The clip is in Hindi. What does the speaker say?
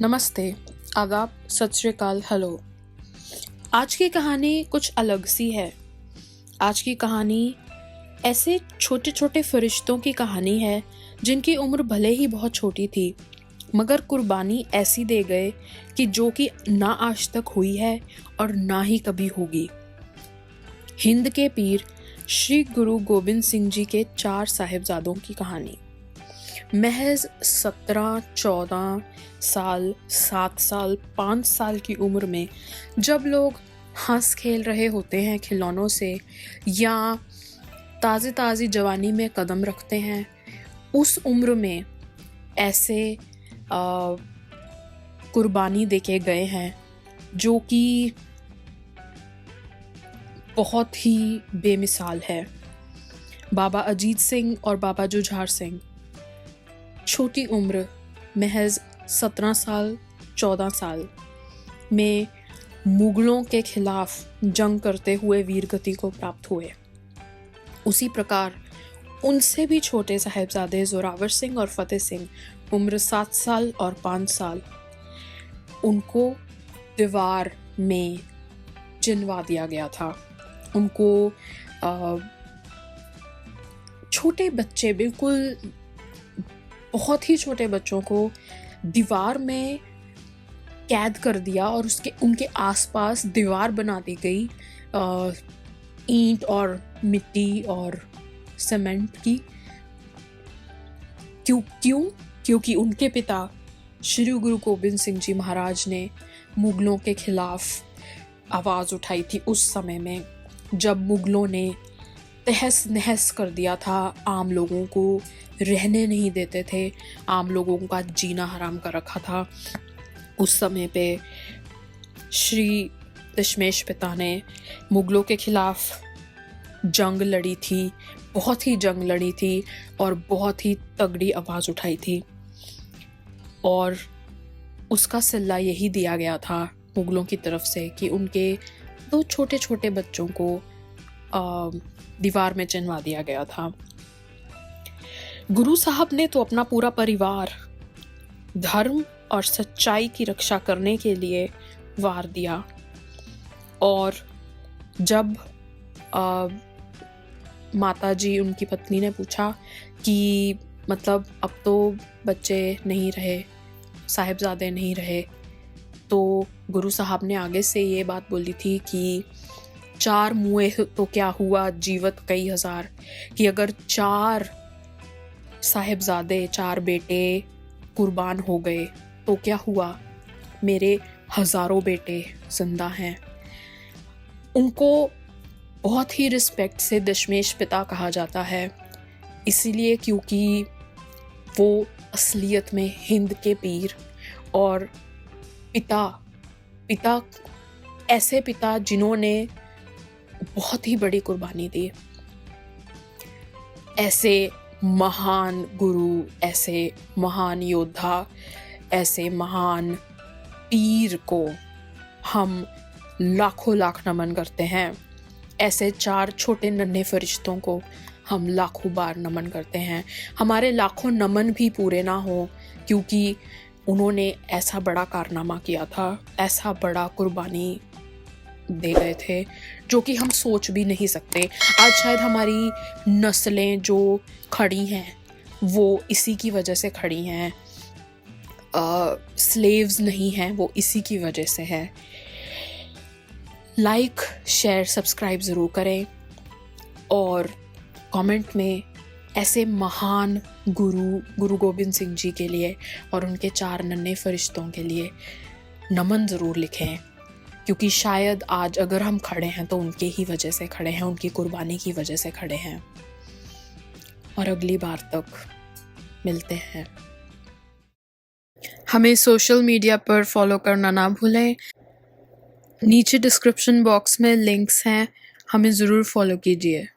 नमस्ते, आदाब, सत श्री अकाल, हेलो। आज की कहानी कुछ अलग सी है। आज की कहानी ऐसे छोटे छोटे फरिश्तों की कहानी है जिनकी उम्र भले ही बहुत छोटी थी, मगर कुर्बानी ऐसी दे गए कि जो कि ना आज तक हुई है और ना ही कभी होगी। हिंद के पीर श्री गुरु गोबिंद सिंह जी के 4 साहिबजादों की कहानी। महज 17, 14 साल, 7 साल, 5 साल की उम्र में जब लोग हंस खेल रहे होते हैं खिलौनों से या ताज़ी ताज़ी जवानी में कदम रखते हैं, उस उम्र में ऐसे कुर्बानी देके गए हैं जो कि बहुत ही बेमिसाल है। बाबा अजीत सिंह और बाबा जुझार सिंह छोटी उम्र महज 17 साल 14 साल में मुगलों के खिलाफ जंग करते हुए वीरगति को प्राप्त हुए। उसी प्रकार उनसे भी छोटे साहिबजादे जोरावर सिंह और फतेह सिंह उम्र 7 साल और 5 साल, उनको दीवार में चिनवा दिया गया था। उनको छोटे बच्चे, बिल्कुल बहुत ही छोटे बच्चों को दीवार में कैद कर दिया और उनके आसपास दीवार बना दी गई ईंट और मिट्टी और सीमेंट की। क्योंकि उनके पिता श्री गुरु गोबिंद सिंह जी महाराज ने मुगलों के खिलाफ आवाज़ उठाई थी उस समय में, जब मुगलों ने तहस नहस कर दिया था, आम लोगों को रहने नहीं देते थे, आम लोगों का जीना हराम कर रखा था। उस समय पे श्री दशमेश पिता ने मुगलों के खिलाफ जंग लड़ी थी, बहुत ही जंग लड़ी थी और बहुत ही तगड़ी आवाज़ उठाई थी, और उसका सिला यही दिया गया था मुगलों की तरफ से कि उनके 2 छोटे छोटे बच्चों को दीवार में चिनवा दिया गया था। गुरु साहब ने तो अपना पूरा परिवार धर्म और सच्चाई की रक्षा करने के लिए वार दिया, और जब माता जी, उनकी पत्नी ने पूछा कि मतलब अब तो बच्चे नहीं रहे, साहिबजादे नहीं रहे, तो गुरु साहब ने आगे से ये बात बोली थी कि 4 मुए तो क्या हुआ, जीवत कई हजार, कि अगर 4 साहिबजादे, 4 बेटे कुर्बान हो गए तो क्या हुआ, मेरे हजारों बेटे जिंदा हैं। उनको बहुत ही रिस्पेक्ट से दशमेश पिता कहा जाता है, इसीलिए क्योंकि वो असलियत में हिंद के पीर और पिता ऐसे पिता जिन्होंने बहुत ही बड़ी कुर्बानी दी। ऐसे महान गुरु, ऐसे महान योद्धा, ऐसे महान पीर को हम लाखों लाख नमन करते हैं। ऐसे 4 छोटे नन्हे फरिश्तों को हम लाखों बार नमन करते हैं। हमारे लाखों नमन भी पूरे ना हो, क्योंकि उन्होंने ऐसा बड़ा कारनामा किया था, ऐसा बड़ा कुर्बानी दे गए थे जो कि हम सोच भी नहीं सकते। आज शायद हमारी नस्लें जो खड़ी हैं वो इसी की वजह से खड़ी हैं, स्लेव्स नहीं हैं, वो इसी की वजह से है। लाइक, शेयर, सब्सक्राइब ज़रूर करें और कमेंट में ऐसे महान गुरु गोबिंद सिंह जी के लिए और उनके 4 नन्हे फरिश्तों के लिए नमन ज़रूर लिखें, क्योंकि शायद आज अगर हम खड़े हैं तो उनके ही वजह से खड़े हैं, उनकी कुर्बानी की वजह से खड़े हैं। और अगली बार तक मिलते हैं। हमें सोशल मीडिया पर फॉलो करना ना भूलें, नीचे डिस्क्रिप्शन बॉक्स में लिंक्स हैं, हमें ज़रूर फॉलो कीजिए।